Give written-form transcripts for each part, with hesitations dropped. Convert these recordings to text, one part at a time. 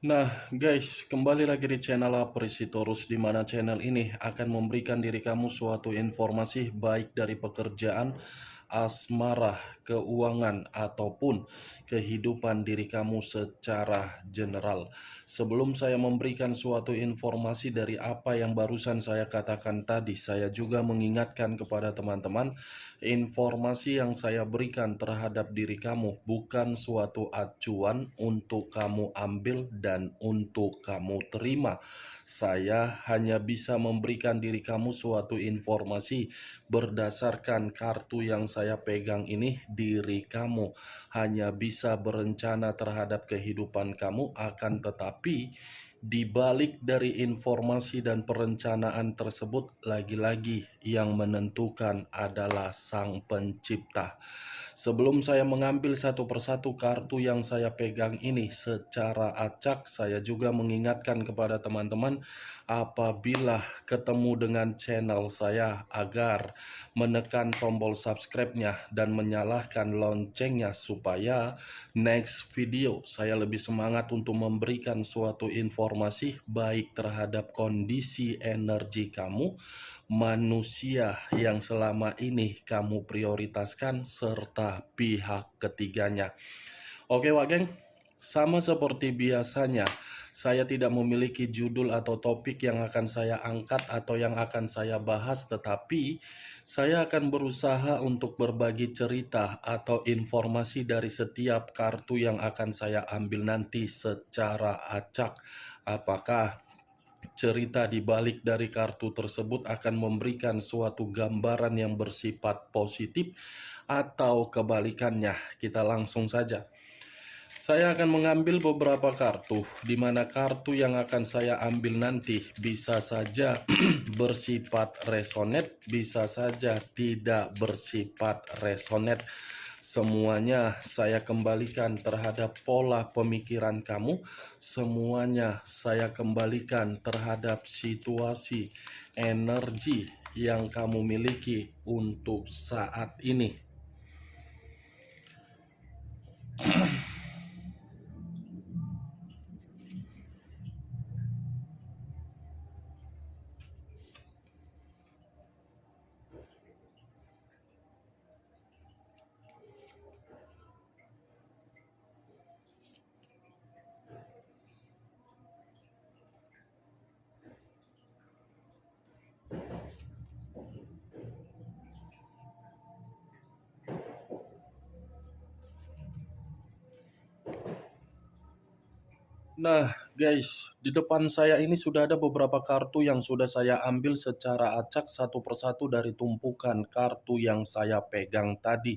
Nah, guys, kembali lagi di channel Apresitorus, di mana channel ini akan memberikan diri kamu suatu informasi baik dari pekerjaan, asmara, keuangan, ataupun kehidupan diri kamu secara general. Sebelum saya memberikan suatu informasi dari apa yang barusan saya katakan tadi, saya juga mengingatkan kepada teman-teman, informasi yang saya berikan terhadap diri kamu bukan suatu acuan untuk kamu ambil dan untuk kamu terima. Saya hanya bisa memberikan diri kamu suatu informasi berdasarkan kartu yang saya pegang ini. Diri kamu hanya bisa berencana terhadap kehidupan kamu, akan tetapi di balik dari informasi dan perencanaan tersebut, lagi-lagi yang menentukan adalah Sang Pencipta. Sebelum saya mengambil satu persatu kartu yang saya pegang ini secara acak, saya juga mengingatkan kepada teman-teman apabila ketemu dengan channel saya agar menekan tombol subscribe-nya dan menyalakan loncengnya supaya next video saya lebih semangat untuk memberikan suatu informasi baik terhadap kondisi energi kamu, manusia yang selama ini kamu prioritaskan, serta pihak ketiganya. Oke Wak Geng, sama seperti biasanya, saya tidak memiliki judul atau topik yang akan saya angkat atau yang akan saya bahas, tetapi saya akan berusaha untuk berbagi cerita atau informasi dari setiap kartu yang akan saya ambil nanti secara acak. Apakah cerita di balik dari kartu tersebut akan memberikan suatu gambaran yang bersifat positif atau kebalikannya? Kita langsung saja. Saya akan mengambil beberapa kartu, di mana kartu yang akan saya ambil nanti bisa saja bersifat resonet, bisa saja tidak bersifat resonet. Semuanya saya kembalikan terhadap pola pemikiran kamu, semuanya saya kembalikan terhadap situasi energi yang kamu miliki untuk saat ini. Nah, guys, di depan saya ini sudah ada beberapa kartu yang sudah saya ambil secara acak satu persatu dari tumpukan kartu yang saya pegang tadi.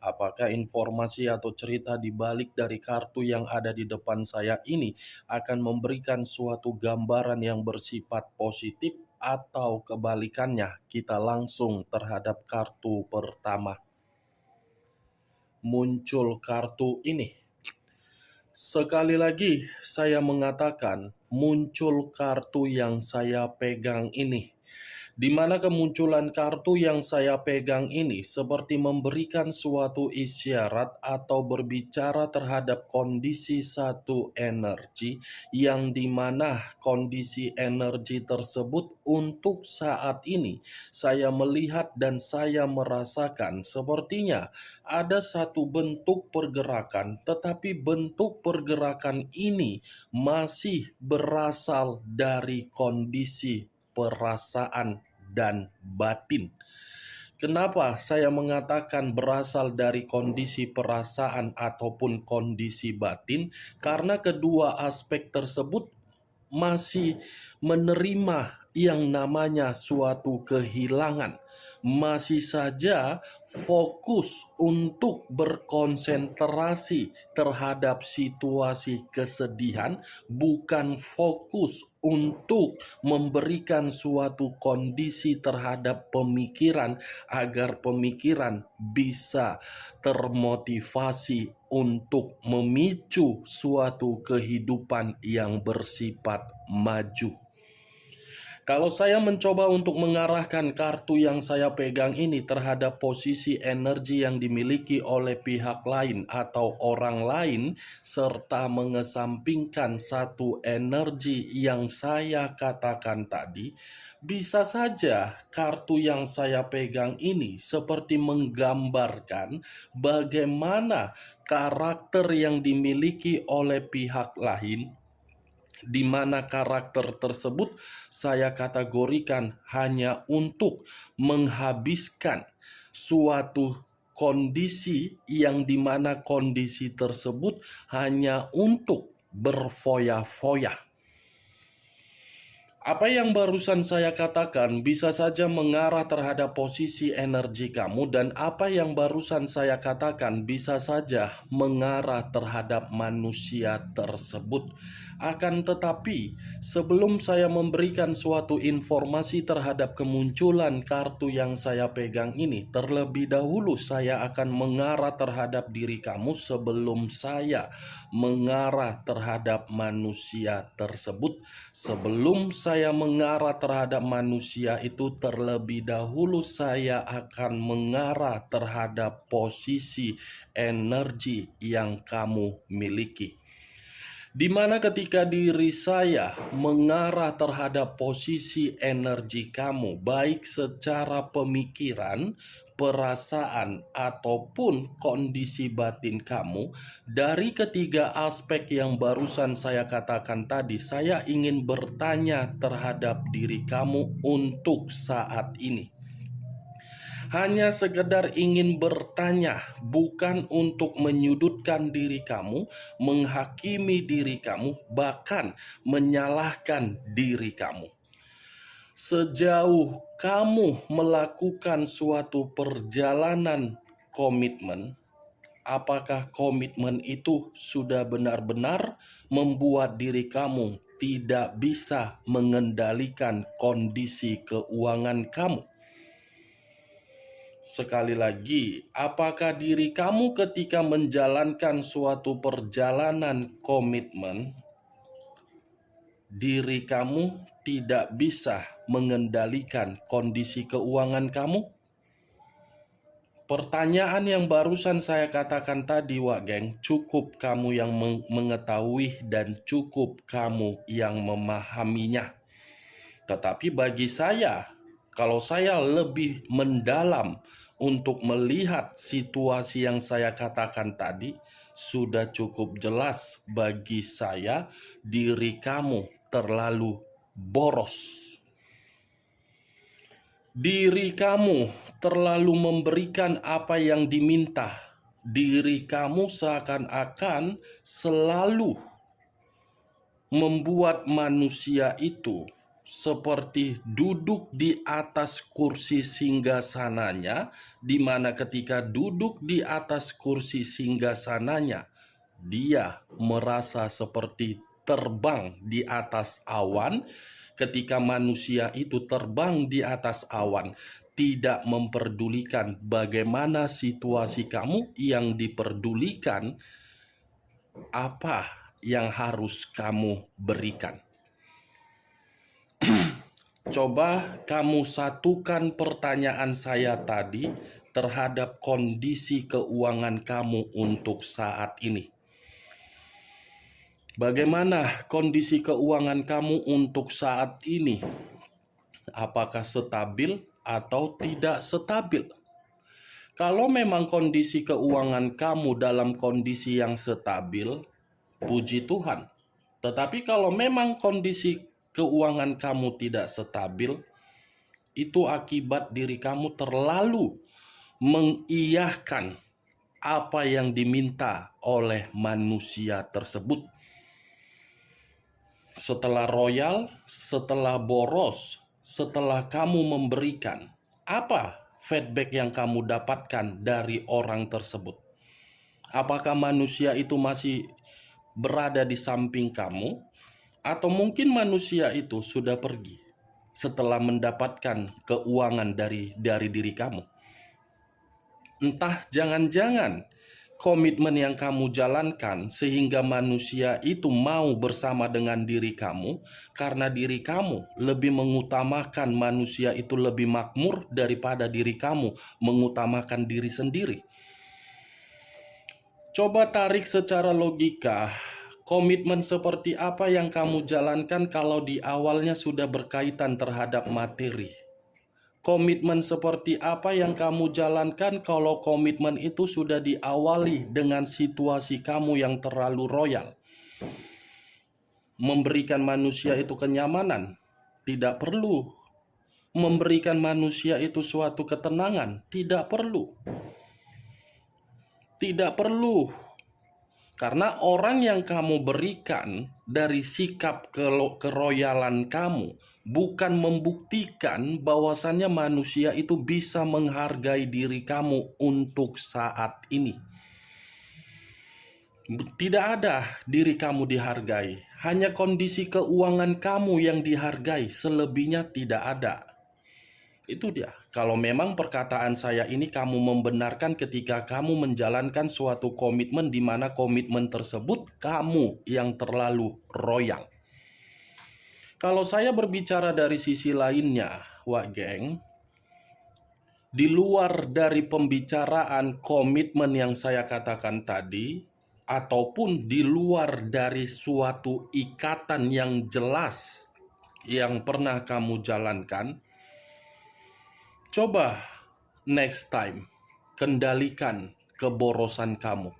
Apakah informasi atau cerita di balik dari kartu yang ada di depan saya ini akan memberikan suatu gambaran yang bersifat positif atau kebalikannya? Kita langsung terhadap kartu pertama. Muncul kartu ini. Sekali lagi saya mengatakan, muncul kartu yang saya pegang ini, di mana kemunculan kartu yang saya pegang ini seperti memberikan suatu isyarat atau berbicara terhadap kondisi satu energi, yang dimana kondisi energi tersebut untuk saat ini saya melihat dan saya merasakan sepertinya ada satu bentuk pergerakan, tetapi bentuk pergerakan ini masih berasal dari kondisi perasaan dan batin. Kenapa saya mengatakan berasal dari kondisi perasaan ataupun kondisi batin? Karena kedua aspek tersebut masih menerima yang namanya suatu kehilangan, masih saja fokus untuk berkonsentrasi terhadap situasi kesedihan, bukan fokus untuk memberikan suatu kondisi terhadap pemikiran agar pemikiran bisa termotivasi untuk memicu suatu kehidupan yang bersifat maju. Kalau saya mencoba untuk mengarahkan kartu yang saya pegang ini terhadap posisi energi yang dimiliki oleh pihak lain atau orang lain, serta mengesampingkan satu energi yang saya katakan tadi, bisa saja kartu yang saya pegang ini seperti menggambarkan bagaimana karakter yang dimiliki oleh pihak lain, di mana karakter tersebut saya kategorikan hanya untuk menghabiskan suatu kondisi yang dimana kondisi tersebut hanya untuk berfoya-foya. Apa yang barusan saya katakan bisa saja mengarah terhadap posisi energi kamu, dan apa yang barusan saya katakan bisa saja mengarah terhadap manusia tersebut. Akan tetapi, sebelum saya memberikan suatu informasi terhadap kemunculan kartu yang saya pegang ini, terlebih dahulu saya akan mengarah terhadap diri kamu sebelum saya mengarah terhadap manusia tersebut. Sebelum saya mengarah terhadap manusia itu, terlebih dahulu saya akan mengarah terhadap posisi energi yang kamu miliki. Di mana ketika diri saya mengarah terhadap posisi energi kamu, baik secara pemikiran, perasaan, ataupun kondisi batin kamu, dari ketiga aspek yang barusan saya katakan tadi, saya ingin bertanya terhadap diri kamu untuk saat ini. Hanya sekedar ingin bertanya, bukan untuk menyudutkan diri kamu, menghakimi diri kamu, bahkan menyalahkan diri kamu. Sejauh kamu melakukan suatu perjalanan komitmen, apakah komitmen itu sudah benar-benar membuat diri kamu tidak bisa mengendalikan kondisi keuangan kamu? Sekali lagi, apakah diri kamu ketika menjalankan suatu perjalanan komitmen, diri kamu tidak bisa mengendalikan kondisi keuangan kamu? Pertanyaan yang barusan saya katakan tadi, Wak Geng, cukup kamu yang mengetahui dan cukup kamu yang memahaminya. Tetapi bagi saya, kalau saya lebih mendalam untuk melihat situasi yang saya katakan tadi, sudah cukup jelas bagi saya diri kamu terlalu boros. Diri kamu terlalu memberikan apa yang diminta. Diri kamu seakan-akan selalu membuat manusia itu seperti duduk di atas kursi singgasananya, di mana ketika duduk di atas kursi singgasananya, dia merasa seperti terbang di atas awan. Ketika manusia itu terbang di atas awan, tidak memperdulikan bagaimana situasi kamu, yang diperdulikan apa yang harus kamu berikan. Coba kamu satukan pertanyaan saya tadi terhadap kondisi keuangan kamu untuk saat ini. Bagaimana kondisi keuangan kamu untuk saat ini? Apakah stabil atau tidak stabil? Kalau memang kondisi keuangan kamu dalam kondisi yang stabil, puji Tuhan. Tetapi kalau memang kondisi keuangan kamu tidak stabil, itu akibat diri kamu terlalu mengiyahkan apa yang diminta oleh manusia tersebut. Setelah royal, setelah boros, setelah kamu memberikan, apa feedback yang kamu dapatkan dari orang tersebut? Apakah manusia itu masih berada di samping kamu, atau mungkin manusia itu sudah pergi setelah mendapatkan keuangan dari diri kamu? Entah, jangan-jangan komitmen yang kamu jalankan sehingga manusia itu mau bersama dengan diri kamu karena diri kamu lebih mengutamakan manusia itu lebih makmur daripada diri kamu mengutamakan diri sendiri. Coba tarik secara logika, komitmen seperti apa yang kamu jalankan kalau di awalnya sudah berkaitan terhadap materi? Komitmen seperti apa yang kamu jalankan kalau komitmen itu sudah diawali dengan situasi kamu yang terlalu royal? Memberikan manusia itu kenyamanan? Tidak perlu. Memberikan manusia itu suatu ketenangan? Tidak perlu. Tidak perlu. Karena orang yang kamu berikan dari sikap keroyalan kamu bukan membuktikan bahwasannya manusia itu bisa menghargai diri kamu untuk saat ini. Tidak ada diri kamu dihargai, hanya kondisi keuangan kamu yang dihargai, selebihnya tidak ada. Itu dia. Kalau memang perkataan saya ini kamu membenarkan ketika kamu menjalankan suatu komitmen di mana komitmen tersebut kamu yang terlalu royal. Kalau saya berbicara dari sisi lainnya, Wak Geng, di luar dari pembicaraan komitmen yang saya katakan tadi, ataupun di luar dari suatu ikatan yang jelas yang pernah kamu jalankan, coba next time, kendalikan keborosan kamu.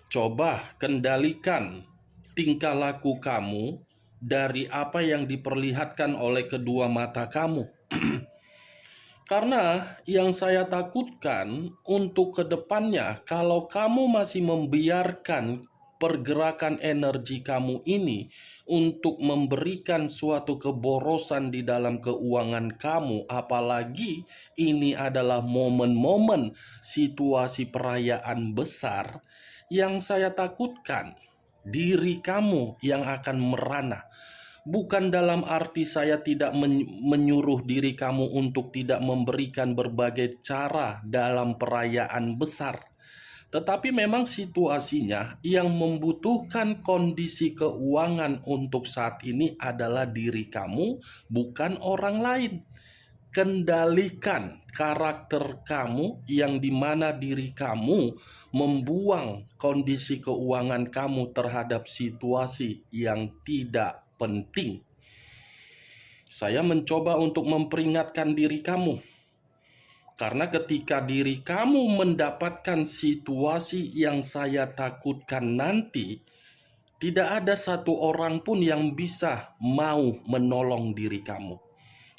Coba kendalikan tingkah laku kamu dari apa yang diperlihatkan oleh kedua mata kamu. Karena yang saya takutkan untuk kedepannya, kalau kamu masih membiarkan pergerakan energi kamu ini untuk memberikan suatu keborosan di dalam keuangan kamu, apalagi ini adalah momen-momen situasi perayaan besar, yang saya takutkan diri kamu yang akan merana. Bukan dalam arti saya tidak menyuruh diri kamu untuk tidak memberikan berbagai cara dalam perayaan besar. Tetapi memang situasinya yang membutuhkan kondisi keuangan untuk saat ini adalah diri kamu, bukan orang lain. Kendalikan karakter kamu yang dimana diri kamu membuang kondisi keuangan kamu terhadap situasi yang tidak penting. Saya mencoba untuk memperingatkan diri kamu. Karena ketika diri kamu mendapatkan situasi yang saya takutkan nanti, tidak ada satu orang pun yang bisa mau menolong diri kamu.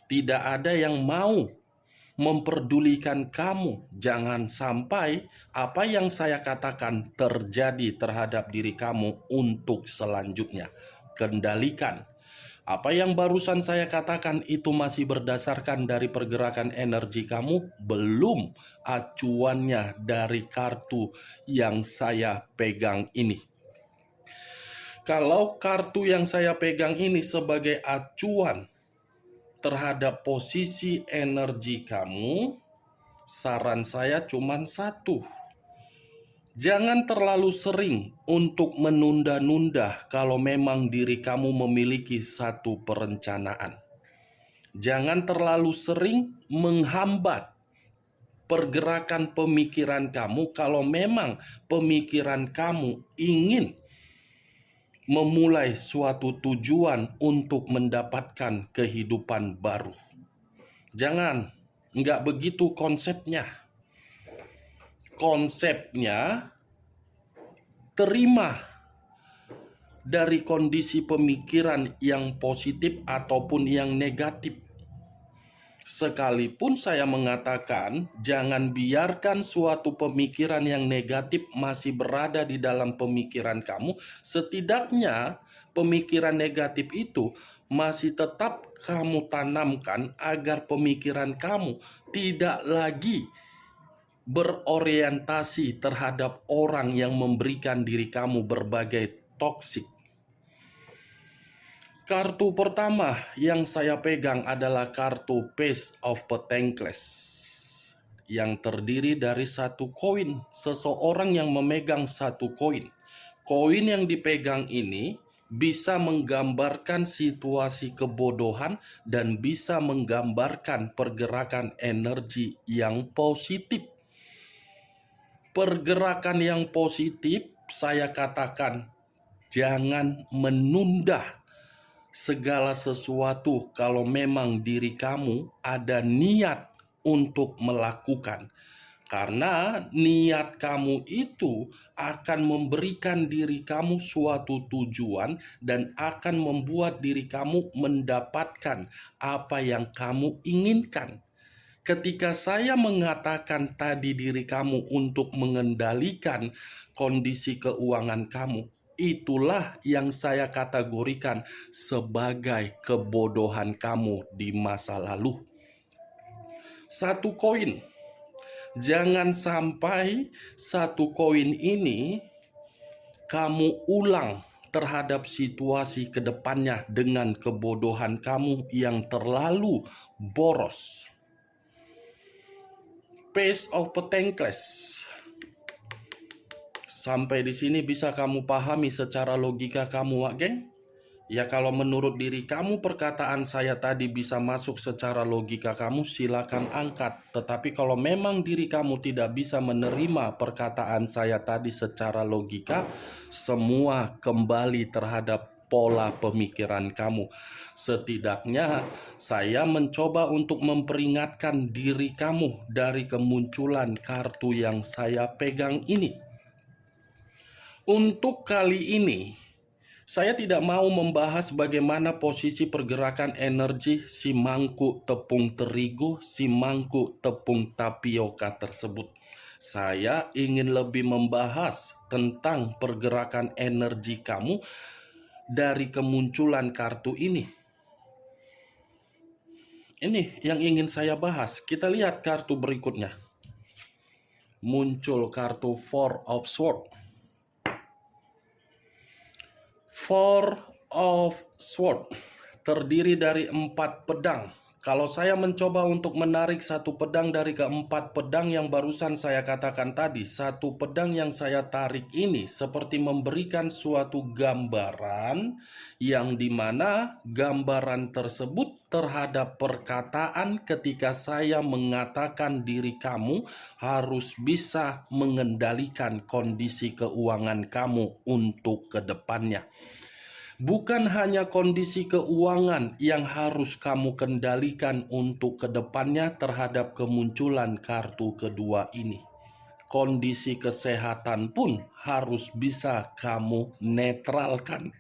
Tidak ada yang mau memperdulikan kamu. Jangan sampai apa yang saya katakan terjadi terhadap diri kamu untuk selanjutnya. Kendalikan. Apa yang barusan saya katakan itu masih berdasarkan dari pergerakan energi kamu, belum acuannya dari kartu yang saya pegang ini. Kalau kartu yang saya pegang ini sebagai acuan terhadap posisi energi kamu, saran saya cuma satu. Jangan terlalu sering untuk menunda-nunda kalau memang diri kamu memiliki satu perencanaan. Jangan terlalu sering menghambat pergerakan pemikiran kamu kalau memang pemikiran kamu ingin memulai suatu tujuan untuk mendapatkan kehidupan baru. Jangan, nggak begitu konsepnya. Konsepnya terima dari kondisi pemikiran yang positif ataupun yang negatif. Sekalipun saya mengatakan jangan biarkan suatu pemikiran yang negatif masih berada di dalam pemikiran kamu, setidaknya pemikiran negatif itu masih tetap kamu tanamkan agar pemikiran kamu tidak lagi berorientasi terhadap orang yang memberikan diri kamu berbagai toksik. Kartu pertama yang saya pegang adalah kartu Page of Pentacles. yang terdiri dari satu koin. Seseorang yang memegang satu koin. Koin yang dipegang ini bisa menggambarkan situasi kebodohan dan bisa menggambarkan pergerakan energi yang positif. Pergerakan yang positif, saya katakan, jangan menunda segala sesuatu kalau memang diri kamu ada niat untuk melakukan. Karena niat kamu itu akan memberikan diri kamu suatu tujuan dan akan membuat diri kamu mendapatkan apa yang kamu inginkan. Ketika saya mengatakan tadi diri kamu untuk mengendalikan kondisi keuangan kamu, itulah yang saya kategorikan sebagai kebodohan kamu di masa lalu. Satu koin. Jangan sampai satu koin ini kamu ulang terhadap situasi kedepannya dengan kebodohan kamu yang terlalu boros. Page of Pentacles. Sampai di sini bisa kamu pahami secara logika kamu, Wak Geng? Ya, kalau menurut diri kamu perkataan saya tadi bisa masuk secara logika kamu, silakan angkat. Tetapi kalau memang diri kamu tidak bisa menerima perkataan saya tadi secara logika, semua kembali terhadap pola pemikiran kamu. Setidaknya saya mencoba untuk memperingatkan diri kamu dari kemunculan kartu yang saya pegang ini. Untuk kali ini, saya tidak mau membahas bagaimana posisi pergerakan energi si mangkuk tepung terigu, si mangkuk tepung tapioka tersebut. Saya ingin lebih membahas tentang pergerakan energi kamu dari kemunculan kartu ini. Ini yang ingin saya bahas. Kita lihat kartu berikutnya. Muncul kartu Four of Swords. Four of Swords terdiri dari 4 pedang. Kalau saya mencoba untuk menarik satu pedang dari keempat pedang yang barusan saya katakan tadi, satu pedang yang saya tarik ini seperti memberikan suatu gambaran yang dimana gambaran tersebut terhadap perkataan ketika saya mengatakan diri kamu harus bisa mengendalikan kondisi keuangan kamu untuk kedepannya. Bukan hanya kondisi keuangan yang harus kamu kendalikan untuk kedepannya terhadap kemunculan kartu kedua ini. Kondisi kesehatan pun harus bisa kamu netralkan.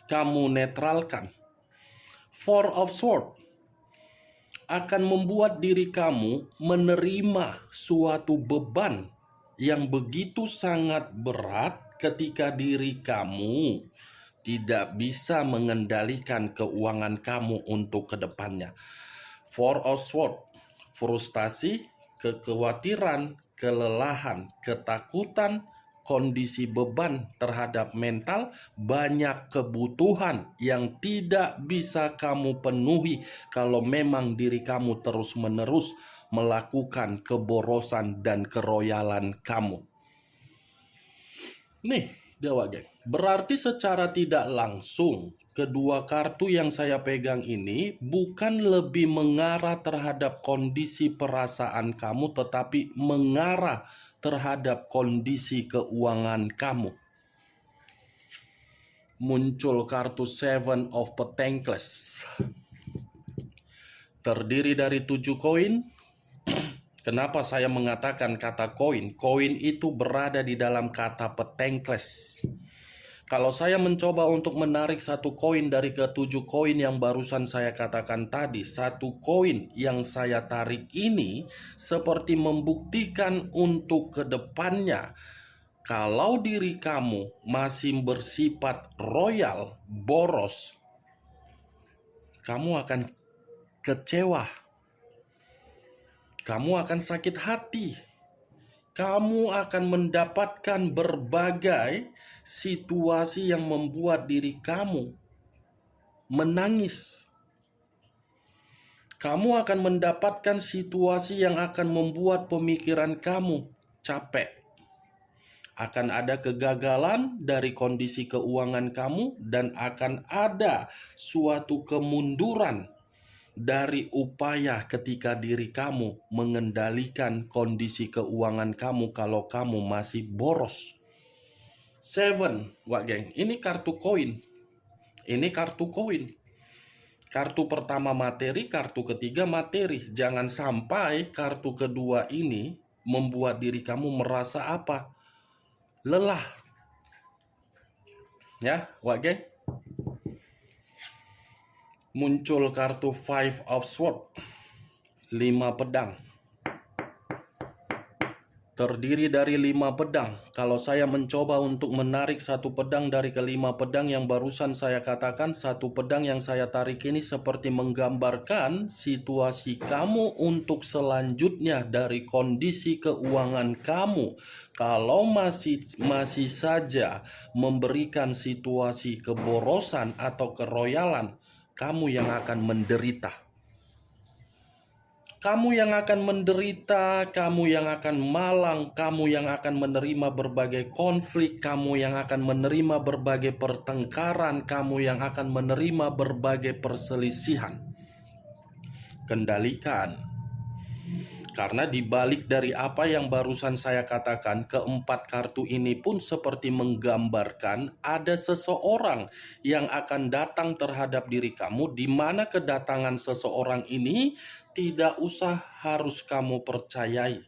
Kamu netralkan. Four of Swords akan membuat diri kamu menerima suatu beban yang begitu sangat berat ketika diri kamu tidak bisa mengendalikan keuangan kamu untuk kedepannya. Four of Swords, frustasi, kekhawatiran, kelelahan, ketakutan, kondisi beban terhadap mental, banyak kebutuhan yang tidak bisa kamu penuhi kalau memang diri kamu terus-menerus melakukan keborosan dan keroyalan kamu. Nih, Dewa Geng. Berarti secara tidak langsung, kedua kartu yang saya pegang ini bukan lebih mengarah terhadap kondisi perasaan kamu, tetapi mengarah terhadap kondisi keuangan kamu. Muncul kartu Seven of Pentacles. Terdiri dari 7 koin. Kenapa saya mengatakan kata koin? Koin itu berada di dalam kata Pentacles. Kalau saya mencoba untuk menarik satu koin dari ke-7 koin yang barusan saya katakan tadi, satu koin yang saya tarik ini seperti membuktikan untuk kedepannya, kalau diri kamu masih bersifat royal, boros, kamu akan kecewa. Kamu akan sakit hati. Kamu akan mendapatkan berbagai situasi yang membuat diri kamu menangis. Kamu akan mendapatkan situasi yang akan membuat pemikiran kamu capek. Akan ada kegagalan dari kondisi keuangan kamu dan akan ada suatu kemunduran dari upaya ketika diri kamu mengendalikan kondisi keuangan kamu kalau kamu masih boros. 7, Wak geng, ini kartu koin. Ini kartu koin. Kartu pertama materi, kartu ketiga materi. Jangan sampai kartu kedua ini membuat diri kamu merasa apa? Lelah. Ya, Wak geng. Muncul kartu 5 of Swords, 5 pedang. Terdiri dari 5 pedang. Kalau saya mencoba untuk menarik satu pedang dari kelima pedang yang barusan saya katakan, satu pedang yang saya tarik ini seperti menggambarkan situasi kamu untuk selanjutnya dari kondisi keuangan kamu. Kalau masih saja memberikan situasi keborosan atau keroyalan, kamu yang akan menderita. Kamu yang akan menderita, kamu yang akan malang, kamu yang akan menerima berbagai konflik, kamu yang akan menerima berbagai pertengkaran, kamu yang akan menerima berbagai perselisihan. Kendalikan. Karena dibalik dari apa yang barusan saya katakan, keempat kartu ini pun seperti menggambarkan ada seseorang yang akan datang terhadap diri kamu, di mana kedatangan seseorang ini tidak usah harus kamu percayai.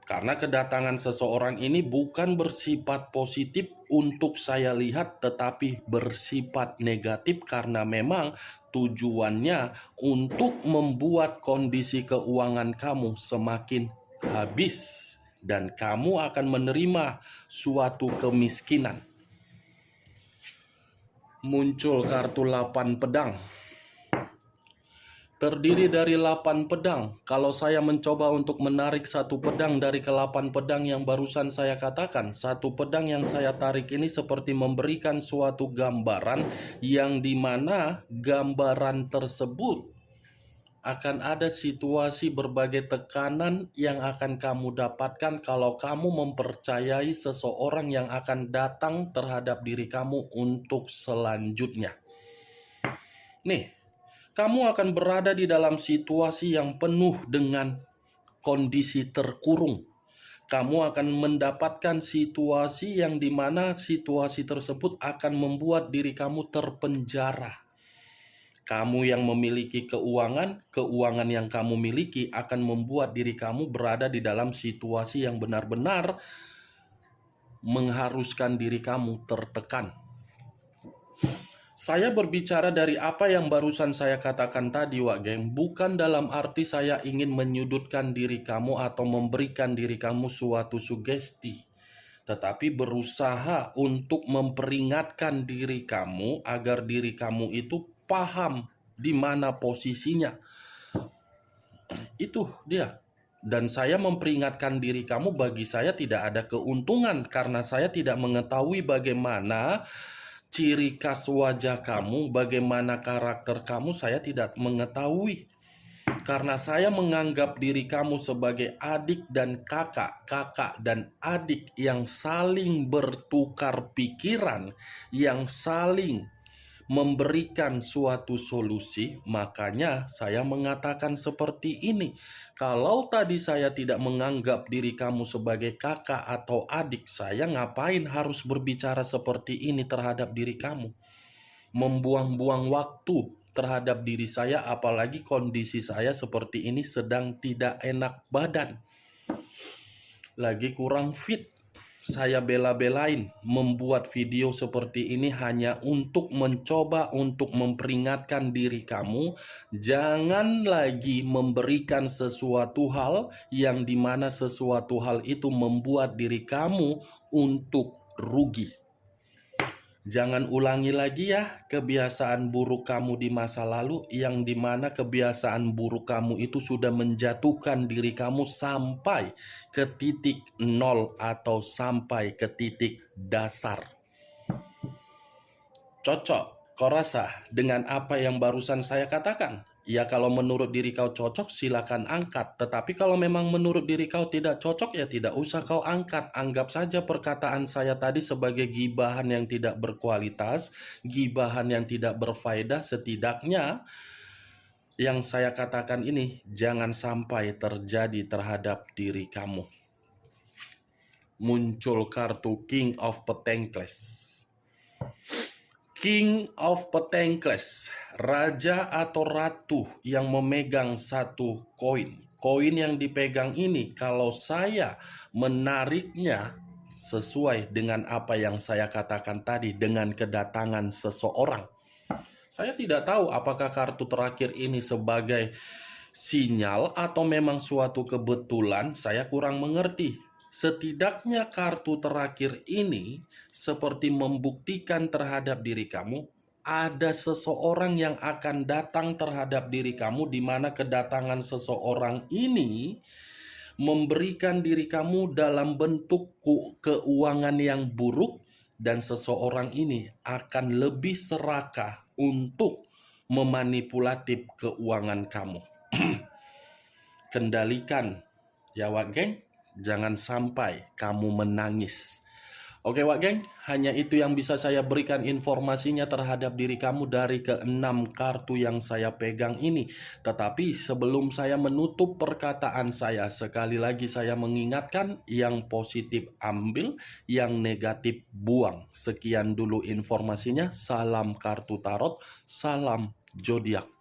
Karena kedatangan seseorang ini bukan bersifat positif untuk saya lihat, tetapi bersifat negatif karena memang tujuannya untuk membuat kondisi keuangan kamu semakin habis dan kamu akan menerima suatu kemiskinan. Muncul kartu 8 pedang. Terdiri dari 8 pedang. Kalau saya mencoba untuk menarik satu pedang dari ke-8 pedang yang barusan saya katakan, satu pedang yang saya tarik ini seperti memberikan suatu gambaran yang dimana gambaran tersebut akan ada situasi berbagai tekanan yang akan kamu dapatkan kalau kamu mempercayai seseorang yang akan datang terhadap diri kamu untuk selanjutnya. Nih, kamu akan berada di dalam situasi yang penuh dengan kondisi terkurung. Kamu akan mendapatkan situasi yang dimana situasi tersebut akan membuat diri kamu terpenjara. Kamu yang memiliki keuangan yang kamu miliki akan membuat diri kamu berada di dalam situasi yang benar-benar mengharuskan diri kamu tertekan. Saya berbicara dari apa yang barusan saya katakan tadi, Wak geng, bukan dalam arti saya ingin menyudutkan diri kamu atau memberikan diri kamu suatu sugesti, tetapi berusaha untuk memperingatkan diri kamu agar diri kamu itu paham di mana posisinya. Itu dia. Dan saya memperingatkan diri kamu, bagi saya tidak ada keuntungan karena saya tidak mengetahui bagaimana ciri khas wajah kamu, bagaimana karakter kamu, saya tidak mengetahui. Karena saya menganggap diri kamu sebagai adik dan kakak, kakak dan adik yang saling bertukar pikiran, yang saling memberikan suatu solusi, makanya saya mengatakan seperti ini. Kalau tadi saya tidak menganggap diri kamu sebagai kakak atau adik, saya ngapain harus berbicara seperti ini terhadap diri kamu? Membuang-buang waktu terhadap diri saya, apalagi kondisi saya seperti ini sedang tidak enak badan. Lagi kurang fit. Saya bela-belain membuat video seperti ini hanya untuk mencoba untuk memperingatkan diri kamu, jangan lagi memberikan sesuatu hal yang dimana sesuatu hal itu membuat diri kamu untuk rugi. Jangan ulangi lagi ya kebiasaan buruk kamu di masa lalu, yang dimana kebiasaan buruk kamu itu sudah menjatuhkan diri kamu sampai ke titik nol atau sampai ke titik dasar. Cocok, kau rasa dengan apa yang barusan saya katakan? Ya kalau menurut diri kau cocok silakan angkat, tetapi kalau memang menurut diri kau tidak cocok ya tidak usah kau angkat. Anggap saja perkataan saya tadi sebagai gibahan yang tidak berkualitas, gibahan yang tidak berfaedah. Setidaknya yang saya katakan ini jangan sampai terjadi terhadap diri kamu. Muncul kartu King of Pentacles. King of Pentacles, raja atau ratu yang memegang satu koin. Koin yang dipegang ini kalau saya menariknya sesuai dengan apa yang saya katakan tadi, dengan kedatangan seseorang. Saya tidak tahu apakah kartu terakhir ini sebagai sinyal atau memang suatu kebetulan, saya kurang mengerti. Setidaknya kartu terakhir ini seperti membuktikan terhadap diri kamu ada seseorang yang akan datang terhadap diri kamu, di mana kedatangan seseorang ini memberikan diri kamu dalam bentuk keuangan yang buruk, dan seseorang ini akan lebih serakah untuk memanipulatif keuangan kamu. Kendalikan ya Wak Geng, jangan sampai kamu menangis. Oke Wak Geng, hanya itu yang bisa saya berikan informasinya terhadap diri kamu dari keenam kartu yang saya pegang ini. Tetapi sebelum saya menutup perkataan saya, sekali lagi saya mengingatkan, yang positif ambil, yang negatif buang. Sekian dulu informasinya, salam kartu tarot, salam zodiak.